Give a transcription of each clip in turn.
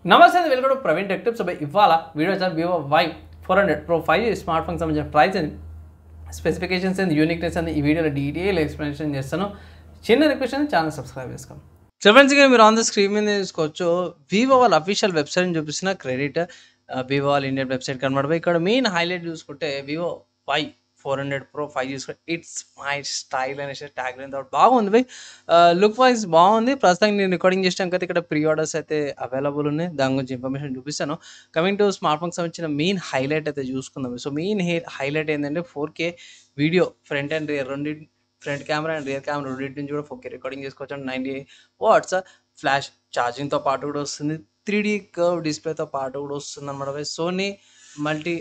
నమస్తే welcome to Praveen tech tips. ఇవాళ video వచ్చి Vivo Y400 Pro 5G smart ఫోన్కి సంబంధించిన price and specifications and uniqueness అని ఈ వీడియోలో డీటెయిల్ ఎక్స్ప్లెనేషన్ చేస్తాను. చిన్న రిక్వెస్ట్ అని ఛానల్ సబ్స్క్రైబ్ చేసుకోండి. ఫ్రెండ్స్గా మీరు ఆన్ ద స్క్రీన్ మీద చూసుకోవచ్చు, వివో వాళ్ళ అఫీషియల్ వెబ్సైట్ చూపిస్తున్న క్రెడిట్ వివో వాళ్ళ ఇండియన్ వెబ్సైట్ కనబడిపోయి ఇక్కడ మెయిన్ హైలైట్ చూసుకుంటే Vivo Y400 Pro 5G it's my style అనేసి ట్యాగ్ లైన్ తోటి బాగుంది బై. లుక్ వైజ్ బాగుంది. ప్రస్తుతానికి నేను రికార్డింగ్ చేసాం కదా, ఇక్కడ ప్రీ ఆర్డర్స్ అయితే అవైలబుల్ ఉన్నాయి. దాని గురించి ఇన్ఫర్మేషన్ చూపిస్తాను. కమింగ్ టు స్మార్ట్ ఫోన్కి సంబంధించిన మెయిన్ హైలైట్ అయితే చూసుకుందాం. సో మెయిన్ హైలైట్ ఏంటంటే 4K video front and rear రెండు, front camera and rear camera రెండింటి నుంచి కూడా 4K రికార్డింగ్ చేసుకోవచ్చు. అండ్ 90 వాట్స్ ఫ్లాష్ ఛార్జింగ్తో పాటు కూడా వస్తుంది. 3D కర్వ్ డిస్ప్లేతో పాటు కూడా వస్తుంది అనమాట. సోనీ మల్టీ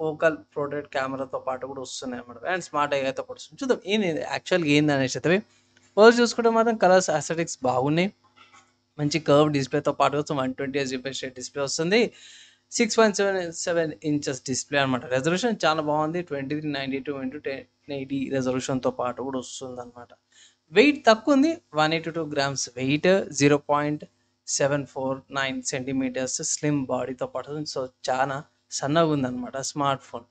ఫోకల్ ప్రోడక్ట్ కెమెరాతో పాటు కూడా వస్తున్నాయి అన్నమాట. అండ్ స్మార్ట్ ఐతో పాటు వస్తుంది. చూద్దాం ఏంది యాక్చువల్గా ఏంది అనేసి అయితే. ఫస్ట్ చూసుకుంటే మాత్రం కలర్స్ అస్థెటిక్స్ బాగున్నాయి. మంచి కర్వ్ డిస్ప్లేతో పాటు 120Hz రిఫ్రెష్ రేట్ డిస్ప్లే వస్తుంది. 6.77 ఇంచెస్ డిస్ప్లే అనమాట. రెజల్యూషన్ చాలా బాగుంది. 2392x1080 రెజల్యూషన్తో పాటు కూడా వస్తుంది అనమాట. వెయిట్ తక్కువ ఉంది, 182 గ్రామ్స్ వెయిట్, 0.749 సెంటీమీటర్స్ స్లిమ్ బాడీతో పాటు. సో చాలా సన్నగా ఉందన్నమాట స్మార్ట్ ఫోన్.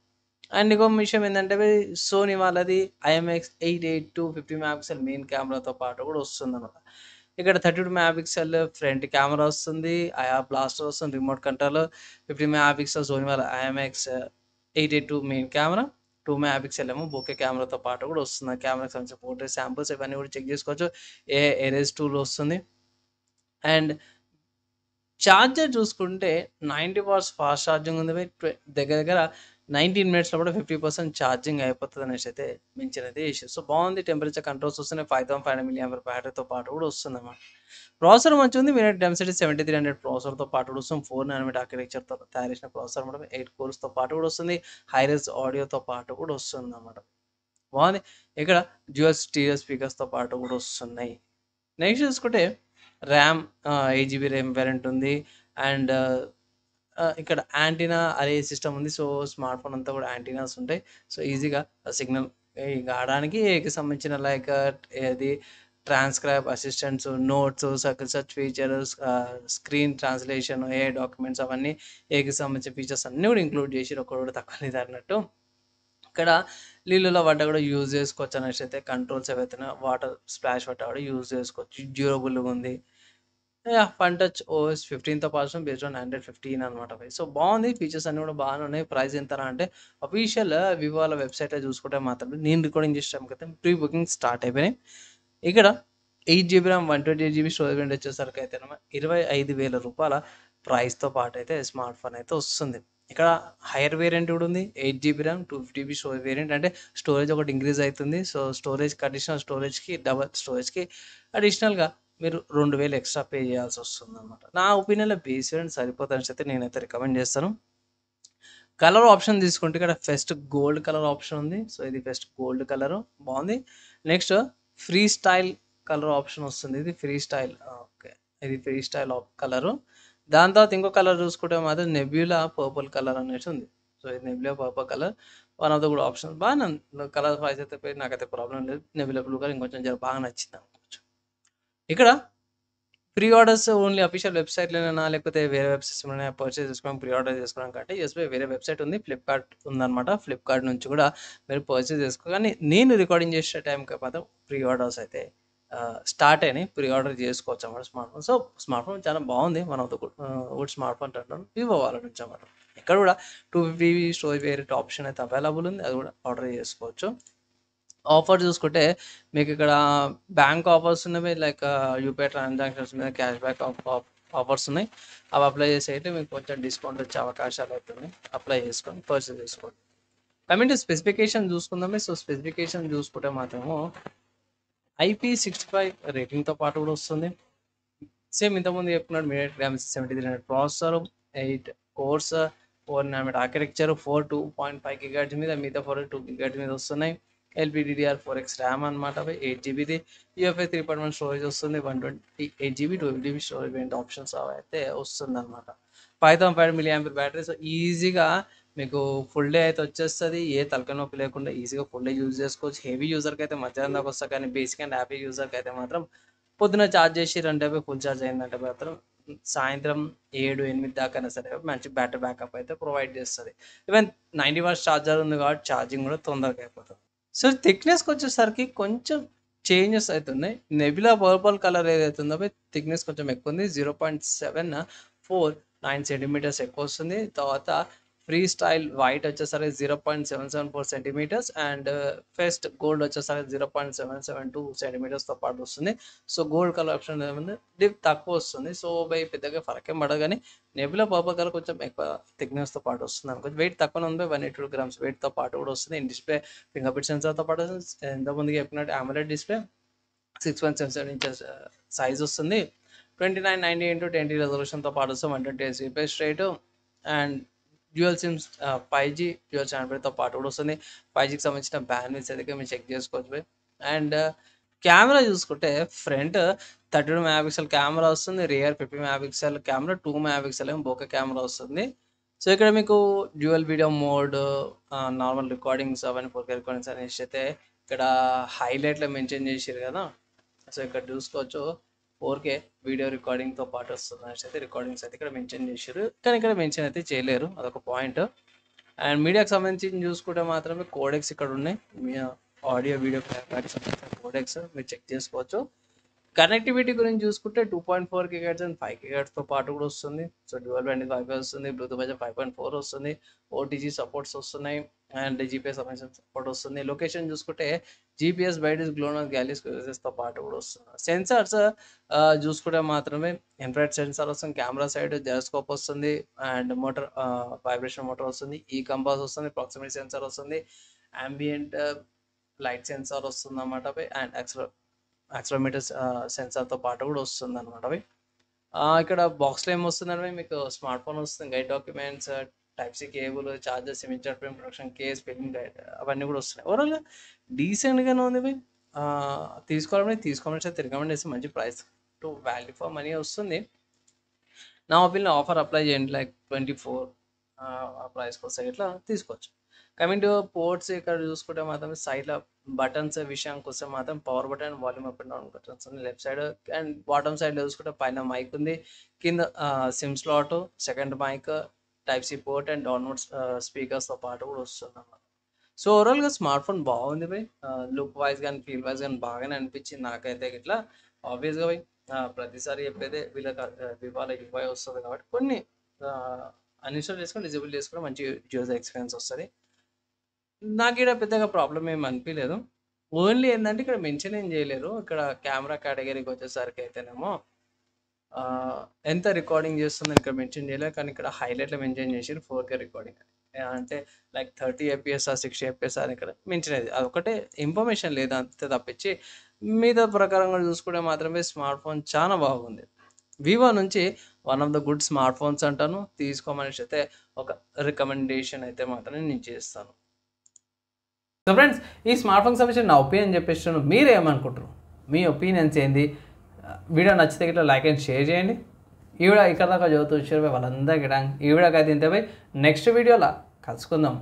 అండ్ ఇంకొక విషయం ఏంటంటే సోనీ వాళ్ళది IMX882 50 మెగాపిక్సెల్ మెయిన్ కెమెరాతో పాటు కూడా వస్తుంది అనమాట. ఇక్కడ 32 మెగాపిక్సెల్ ఫ్రంట్ కెమెరా వస్తుంది, బ్లాస్టర్ వస్తుంది, రిమోట్ కంట్రోల్. 50 మెగాపిక్సెల్ సోనీ వాళ్ళ IMX882 మెయిన్ కెమెరా, 2 మెగాపిక్సెల్ ఏమో బోకే కెమెరాతో పాటు కూడా వస్తుంది. కెమెరాకి సంబంధించిన పోర్ట్రేట్ శాంపుల్స్ ఇవన్నీ కూడా చెక్ చేసుకోవచ్చు. ఎరేజ్ టూల్ వస్తుంది. అండ్ ఛార్జర్ చూసుకుంటే 90 వాట్స్ ఫాస్ట్ ఛార్జింగ్ ఉంది. దగ్గర దగ్గర 19 మినిట్స్లో కూడా 50% ఛార్జింగ్ అయిపోతుంది అనేసి అయితే మించినది ఇష్యూ. సో బాగుంది. టెంపరేచర్ కంట్రోల్స్ వస్తున్నాయి. 5500 mAh బ్యాటరీతో పాటు కూడా వస్తుంది అన్నమాట. ప్రాసెసర్ మంచిగా ఉంది. మీరే డెన్సిటీ 7300 ప్రాసెసర్తో పాటు కూడా వస్తుంది. 4nm ఆర్కిటెక్చర్తో తయారు చేసిన ప్రాసెసర్ అనమాట. 8 కోర్స్తో పాటు కూడా వస్తుంది. హైరేజ్ ఆడియోతో పాటు కూడా వస్తుంది అన్నమాట. బాగుంది. ఇక్కడ డ్యూయల్ స్టీరియో స్పీకర్స్తో పాటు కూడా వస్తున్నాయి. నెక్స్ట్ చూసుకుంటే ర్యామ్ 8GB ర్యామ్ వేరియంట్ ఉంది. అండ్ ఇక్కడ యాంటీనా అరే సిస్టమ్ ఉంది. సో స్మార్ట్ ఫోన్ అంతా కూడా యాంటీనాస్ ఉంటాయి. సో ఈజీగా సిగ్నల్ ఆడడానికి సంబంధించిన లైక్ ఏది transcribe assistants, notes, circle search features, screen translation, ఏ డాక్యుమెంట్స్ అవన్నీ ఏకి సంబంధించిన ఫీచర్స్ అన్నీ కూడా ఇంక్లూడ్ చేసి ఒక్కడు కూడా తక్కువ లేదు అన్నట్టు. ఇక్కడ నీళ్ళలో పడ్డ కూడా యూజ్ చేసుకోవచ్చు అనేసి అయితే కంట్రోల్స్ ఏవైతే వాటర్ స్ప్లాష్ పడ్డా కూడా యూజ్ చేసుకోవచ్చు. డ్యూరబుల్గా ఉంది. ఫన్ టచ్ OS 15తో పాటు బేస్డ్ ఆన్ Android 15 అనమాట. సో బాగుంది. ఫీచర్స్ అన్నీ కూడా బాగానే ఉన్నాయి. ప్రైస్ ఎంత అంటే అఫీషియల్ వివో వాళ్ళ వెబ్సైట్లో చూసుకుంటే మాత్రం నేను రికార్డింగ్ చేసాం కదా, ప్రీ బుకింగ్ స్టార్ట్ అయిపోయినాయి. ఇక్కడ 8GB RAM 128GB storage variant వచ్చేసరికి అయితే 25,000 రూపాయల ప్రైస్తో పాటు అయితే స్మార్ట్ ఫోన్ అయితే వస్తుంది. ఇక్కడ హైయర్ వేరియంట్ కూడా ఉంది. 8GB RAM 250GB storage variant, అంటే స్టోరేజ్ ఒకటి ఇంక్రీజ్ అవుతుంది. సో స్టోరేజ్కి అడిషనల్ స్టోరేజ్కి డబల్ స్టోరేజ్కి అడిషనల్గా మీరు 2000 ఎక్స్ట్రా పే చేయాల్సి వస్తుంది అనమాట. నా ఒపీనియన్లో బేస్ వేరియంట్ సరిపోతుందని అయితే నేనైతే రికమెండ్ చేస్తాను. కలర్ ఆప్షన్ తీసుకుంటే ఇక్కడ ఫస్ట్ గోల్డ్ కలర్ ఆప్షన్ ఉంది. సో ఇది ఫస్ట్ గోల్డ్ కలర్ బాగుంది. Next free style colour option వస్తుంది. ఇది ఫ్రీ స్టైల్, ఓకే, ఇది ఫ్రీ స్టైల్ కలరు. దాని తర్వాత ఇంకో కలర్ చూసుకుంటే మాత్రం నెబ్యులా పర్పుల్ కలర్ అనేసి ఉంది. సో ఇది nebula purple colour one of the కూడా ఆప్షన్. బాగా కలర్ వైజ్ అయితే నాకైతే ప్రాబ్లం లేదు. నెబ్యులా బ్లూ కలర్ ఇంకొంచెం బాగా నచ్చింది అనుకోవచ్చు. ఇక్కడ ప్రీ ఆర్డర్స్ ఓన్లీ అఫీషియల్ వెబ్సైట్లోనైనా లేకపోతే వేరే వెబ్సైట్స్లోనే పర్చేస్ చేసుకోవడం, ప్రీ ఆర్డర్ చేసుకోవడం కంటే ఎస్బై వేరే వెబ్సైట్ ఉంది, ఫ్లిప్కార్ట్ ఉందన్నమాట. ఫ్లిప్కార్ట్ నుంచి కూడా మీరు పర్చేస్ చేసుకో. కానీ నేను రికార్డింగ్ చేసే టైంకి మాత్రం ప్రీ ఆర్డర్స్ అయితే స్టార్ట్ అయినాయి. ప్రీ ఆర్డర్ చేసుకోవచ్చు అన్నమాట smart phone. So smart phone చాలా బాగుంది. One of the good smart phone అంటాను వివో వాళ్ళ నుంచి అన్నమాట. ఇక్కడ కూడా 250 స్టోరేజ్ వేరియట్ ఆప్షన్ అయితే అవైలబుల్ ఉంది. అది కూడా ఆర్డర్ చేసుకోవచ్చు. ఆఫర్ చూసుకుంటే మీకు ఇక్కడ బ్యాంక్ ఆఫర్స్ ఉన్నవి, లైక్ యూపీఐ ట్రాన్సాక్షన్స్ మీద క్యాష్ బ్యాక్ ఆఫర్స్ ఉన్నాయి. అవి అప్లై చేసి అయితే మీకు కొంచెం డిస్కౌంట్ వచ్చే అవకాశాలు అవుతున్నాయి. అప్లై చేసుకొని పర్చేస్ చేసుకోండి. కమింగ్ టు స్పెసిఫికేషన్ చూసుకుందామే. సో స్పెసిఫికేషన్ చూసుకుంటే మాత్రము IP65 రేటింగ్తో పాటు కూడా వస్తుంది. సేమ్ ఇంతకుముందు చెప్పుకున్నాడు, media RAM 7300 processor, 8 course, 4nm architecture, 2.5 GHz మీద, మిగతా 2 GHz మీద వస్తున్నాయి. LPDDR4X ర్యామ్ అనమాట. 8GBది UFS 3.1 స్టోరేజ్ వస్తుంది. 128GB 250GB storage variant options అయితే వస్తుంది అనమాట. 5500 mAh బ్యాటరీ. సో ఈజీగా మీకు ఫుల్ డే అయితే వచ్చేస్తుంది. ఏ తలకాయ నొప్పి లేకుండా ఈజీగా ఫుల్ డే యూజ్ చేసుకోవచ్చు. హెవీ యూజర్కి అయితే మధ్యాహ్నం దాకా వస్తుంది. కానీ బేసిక్ అండ్ హ్యాపీ యూజర్కి అయితే మాత్రం పొద్దున ఛార్జ్ చేసిరంటే ఫుల్ ఛార్జ్ అయిందంటే మాత్రం సాయంత్రం 7-8 దాకైనా సరే మంచి బ్యాటరీ బ్యాకప్ అయితే ప్రొవైడ్ చేస్తుంది. ఈవెన్ 90 వాట్స్ ఛార్జర్ ఉంది కాబట్టి ఛార్జింగ్ కూడా తొందరగా అయిపోతుంది. సో థిక్నెస్కి వచ్చేసరికి కొంచెం చేంజెస్ అవుతున్నాయి. నెబులా పర్పుల్ కలర్ ఏదైతే ఉందో థిక్నెస్ కొంచెం ఎక్కువ ఉంది. 0.749 సెంటీమీటర్స్ ఎక్కువ వస్తుంది. తర్వాత ఫ్రీ స్టైల్ వైట్ వచ్చేసరికి 0.774 సెంటీమీటర్స్ అండ్ ఫెస్ట్ గోల్డ్ వచ్చేసరికి 0.772 సెంటీమీటర్స్తో పాటు వస్తుంది. సో గోల్డ్ కలర్ ఆప్షన్ ఏముంది డిప్ తక్కువ వస్తుంది. సో పెద్దగా ఫరకేం పడదు, కానీ నెబులా పర్పుల్ కలర్ కొంచెం ఎక్కువ థిక్నెస్తో పాటు వస్తుంది అనుకోవచ్చు. వెయిట్ తక్కువ ఉంది, 182 గ్రామ్స్ వెయిట్తో పాటు కూడా వస్తుంది. డిస్ప్లే ఫింగర్ ప్రింట్ సెన్సార్తో పాటు ఎంతమందికి చెప్పినట్టు AMOLED డిస్ప్లే 6.77 ఇంచెస్ సైజ్ వస్తుంది. 2990x1080 రెజల్యూషన్తో పాటు వస్తుంది. 120Hz refresh rate and dual sims 5G dual ఛానల్తో పాటు కూడా వస్తుంది. 5Gకి సంబంధించిన బ్యాండ్విడ్త్ అయితే మీరు చెక్ చేసుకోవచ్చు. అండ్ కెమెరా చూసుకుంటే ఫ్రంట్ 32 మెగాపిక్సెల్ కెమెరా వస్తుంది. రియర్ 50 మెగాపిక్సెల్ కెమెరా, 2 మెగాపిక్సెల్ ఏమో బోకే కెమెరా వస్తుంది. సో ఇక్కడ మీకు dual video mode, normal recordings అవన్నీ 4K రికార్డింగ్స్ అనేసి అయితే ఇక్కడ హైలైట్లో మెన్షన్ చేసారు కదా. సో ఇక్కడ చూసుకోవచ్చు 4K వీడియో రికార్డింగ్తో పాటు వస్తుంది అనేసి అయితే రికార్డింగ్స్ అయితే ఇక్కడ మెన్షన్ చేశారు, కానీ ఇక్కడ మెన్షన్ అయితే చేయలేరు, అదొక పాయింట్. అండ్ మీడియాకి సంబంధించి చూసుకుంటే మాత్రమే కోడెక్స్ ఇక్కడ ఉన్నాయి. మీ ఆడియో వీడియో క్లారిటీకి సంబంధించిన కోడెక్స్ మీరు చెక్ చేసుకోవచ్చు. కనెక్టివిటీ గురించి చూసుకుంటే 2.4 GHz అండ్ 5 GHzతో పాటు కూడా వస్తుంది. సో డ్యూయల్ బ్యాండ్ వైఫై వస్తుంది, బ్లూటూత్ వర్జన్ 5.4 వస్తుంది, OTG సపోర్ట్స్ వస్తున్నాయి అండ్ GPS సంబంధించిన సపోర్ట్ వస్తుంది. లొకేషన్ చూసుకుంటే GPS బైడిస్ గ్లోనస్ గ్యాలీస్తో పాటు కూడా వస్తుంది. సెన్సార్స్ చూసుకుంటే మాత్రమే ఇన్ఫ్రారెడ్ సెన్సార్ వస్తుంది, కెమెరా సైడ్ జైరోస్కోప్ వస్తుంది అండ్ మోటార్ వైబ్రేషన్ మోటార్ వస్తుంది, ఈ కంపాస్ వస్తుంది, ప్రాక్సిమిటీ సెన్సార్ వస్తుంది, ambient లైట్ సెన్సార్ వస్తుంది అన్నమాట. అండ్ యాక్సిలరోమీటర్ సెన్సార్తో పాటు కూడా వస్తుంది అనమాట. ఇక్కడ బాక్స్లో ఏమొస్తుందంటే మీకు స్మార్ట్ ఫోన్ వస్తుంది, guide documents, Type-C cable, charger, సిమించర్ frame, protection case, film guide అవన్నీ కూడా వస్తున్నాయి. ఓవరాల్గా డీసెంట్గానే ఉంది. తీసుకోవాలంటే రికమెండ్ చేస్తే మంచి price to value for money వస్తుంది. నా ఒపీనియన్ ఆఫర్ అప్లై చేయండి, లైక్ 24 ఆ ప్రైస్కి వస్తాయి, ఇట్లా తీసుకోవచ్చు. కమింగ్ టు పోర్ట్స్ ఇక్కడ చూసుకుంటే మాత్రం సైడ్లో బటన్స్ విషయానికి వస్తే మాత్రం power button, volume up and down buttons ఉంది లెఫ్ట్ సైడ్. అండ్ బాటమ్ సైడ్లో చూసుకుంటే పైన మైక్ ఉంది, కింద sim slot, second mic, Type-C port and download స్పీకర్స్తో పాటు కూడా వస్తుంది అన్నమాట. సో ఓవరాల్గా స్మార్ట్ ఫోన్ బాగుంది బై. లుక్ వైజ్ కానీ ఫీల్ వైజ్ కానీ బాగానే అనిపించింది నాకైతే. ఇట్లా ఆబ్వియస్గా బై ప్రతిసారి చెప్పేదే వీళ్ళకి వివాల UI వస్తుంది కాబట్టి కొన్ని అన్ఇన్స్టాల్ చేసుకొని డిజేబుల్ చేసుకుని మంచి యూజర్ ఎక్స్పీరియన్స్ వస్తుంది. నాకు ఇక్కడ పెద్దగా ప్రాబ్లం ఏమి అనిపించలేదు. ఓన్లీ ఏంటంటే ఇక్కడ మెన్షన్ ఏం చేయలేరు. ఇక్కడ కెమెరా కేటగిరీకి వచ్చేసరికి అయితేనేమో ఎంత రికార్డింగ్ చేస్తుందని ఇక్కడ మెన్షన్ చేయలేదు, కానీ ఇక్కడ హైలైట్లో మెన్షన్ చేసారు 4K రికార్డింగ్ అని. అంటే లైక్ 30 FPS 60 FPS అని ఇక్కడ మెన్షన్ అయ్యేది. అదొకటే ఇన్ఫర్మేషన్ లేదు అంతే తప్పించి మిగతా ప్రకారంగా చూసుకుంటే మాత్రమే స్మార్ట్ ఫోన్ చాలా బాగుంది. వివో నుంచి one of the good smart phones అంటాను. తీసుకోమనేసి అయితే ఒక రికమెండేషన్ అయితే మాత్రం నేను చేస్తాను. సో ఫ్రెండ్స్, ఈ స్మార్ట్ ఫోన్ సంబంధించిన నా ఒపీనియన్ చెప్పేసాను. మీరు ఏమనుకుంటారు? మీ ఒపీనియన్స్ ఏంది? వీడియో నచ్చితే ఇట్లా లైక్ అండ్ షేర్ చేయండి. ఈ వీడియో ఇక్కడ దాకా చదువుతూ వచ్చారు వాళ్ళందరికీ ఈ వీడియోకి అయితే ఇంతే. నెక్స్ట్ వీడియోలో కలుసుకుందాం.